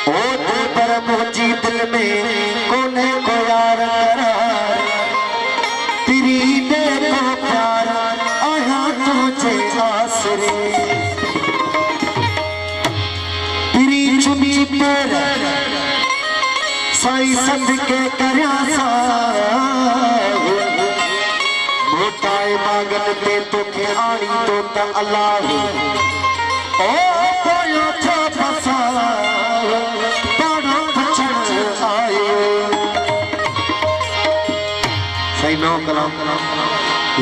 ओ दिल पर मुझी दिल में कोने को यार करार तेरी देखो प्यार आया तुझे आसरे तेरी चुनी पर साई सदके करया सा मोटाए मांगन ते तोखे आनी तो ता अल्लाह ओ कोयो छा फसा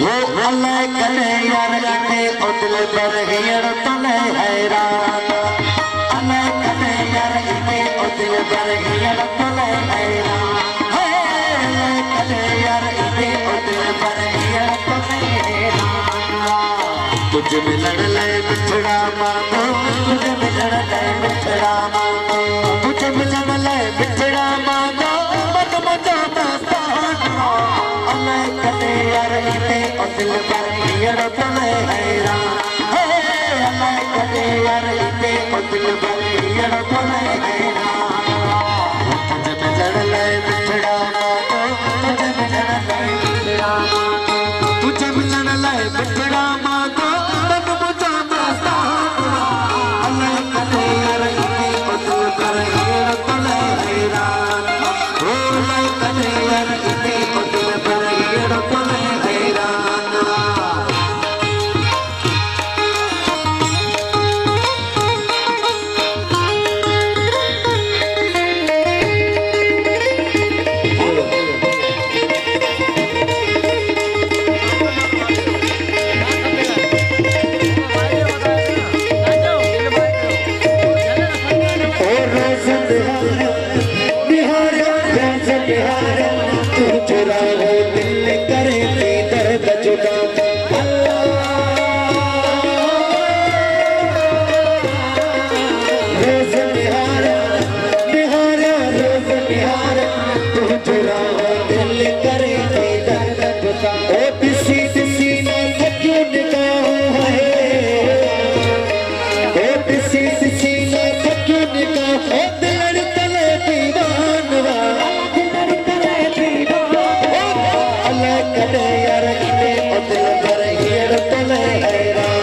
वो अल्लाह करे यार इते उदल पर हियर तले हैरान अल्लाह करे यार इते उदल पर हियर तले हैरान अल्लाह करे यार इते उदल पर हियर तले हैरान तुझ मिलन ले बिछड़ा मांगो तुझ मिलन ले बिछड़ा मांगो तुझ मिलन ले बिछड़ा मांगो मन मजा अल्लाह करे यार इते दिल पर हियर तले हैरान अल्लाह करे यार इते दिल पर हियर तले हैरान तुझे मिलन ले बिछड़ा मांगो तुझे मिलन ले बिछड़ा मांगो तुझे मिलन ले बिछड़ा मांगो मन मुझा मस्तान अल्लाह करे यार इते दिल पर हियर तले हैरान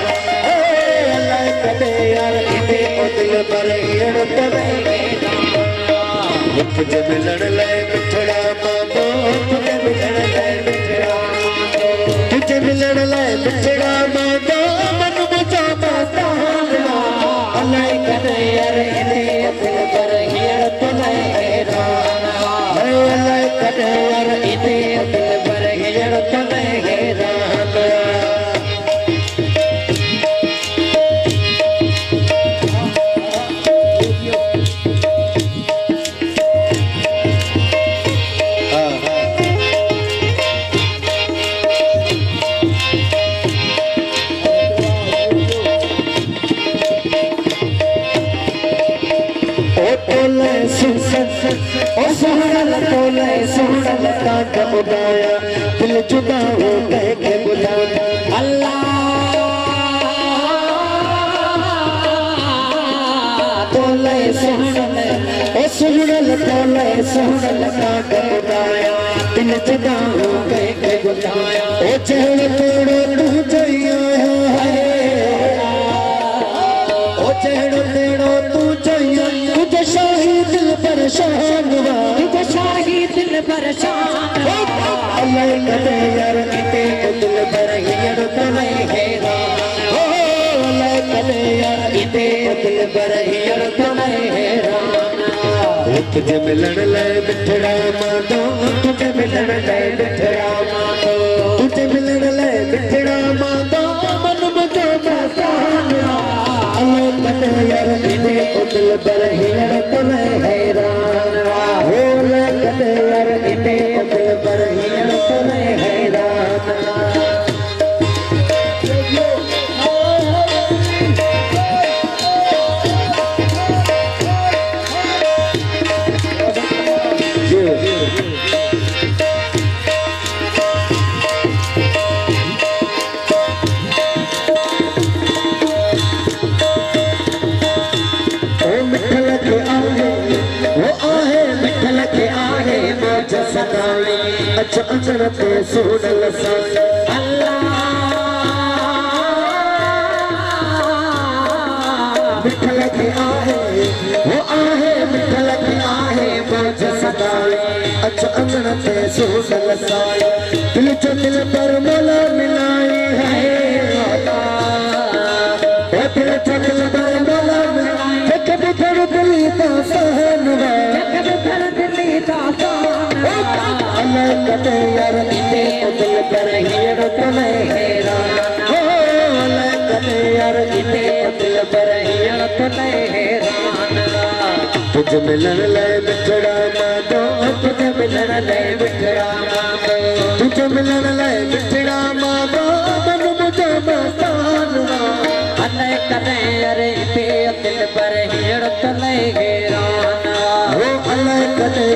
अल्लाह करे यार इते दिल पर हियर तले हैरान तुझे मिलन ले बिछड़ा मांगो तुझे मिलन ले बिछड़ा मांगो तुझे मिलन ले बिछड़ा मांगो मन मुझा मस्तान अल्लाह करे यार इते दिल पर हियर तले हैरान अल्लाह करे यार इते दिल पर हियर तले हैरान उदाया दिल जुदा हो कह के बुलाया अल्लाह तोले सुनले ओ सुनल तोले सुनल का उदाया दिल जुदा हो कह के बुलाया ओ चहल तोड़ो तू जइया है ओ चहल तोड़ो तू जइया तुझे शाही दिल परेशान हुआ तुझे शाही दिल परेशान अल्लाह करे यार इते दिल पर हियर तले हैरान अल्लाह करे यार इते दिल पर हियर तले हैरान तुझे मिलन ले बिछड़ा मांगो तुझे मिलन ले बिछड़ा मांगो तुझे मिलन ले बिछड़ा मांगो मन मुझे मस्तान अल्लाह करे यार इते दिल पर हियर तले हैरान अल्लाह करे यार इते दिल पर हियर तले हैरान मिठल अच्छा अंगण ते सोन लसाए मिठल की आहे वो आहे मिठल की आहे बोझ सदाए अच्छा अंगण ते सोन लसाए दिल जो दिल पर मोला मिलाई है दिल जो दिल पर मोला मिलाई कभी कर दिली का सहनवा कभी कर दिली का सहनवा अल्लाह कते यार इते दिल पर हीर तने हैरान हो अल्लाह कते यार इते दिल पर हीर तने हैरान तुझ मिलन ले मिठड़ा मांगो तुझ मिलन ले मिठड़ा मांगो तुझ मिलन ले मिठड़ा मांगो मन मुझे मस्तानवा अल्लाह कते यार इते दिल पर हीर तने हैरान हो अल्लाह कते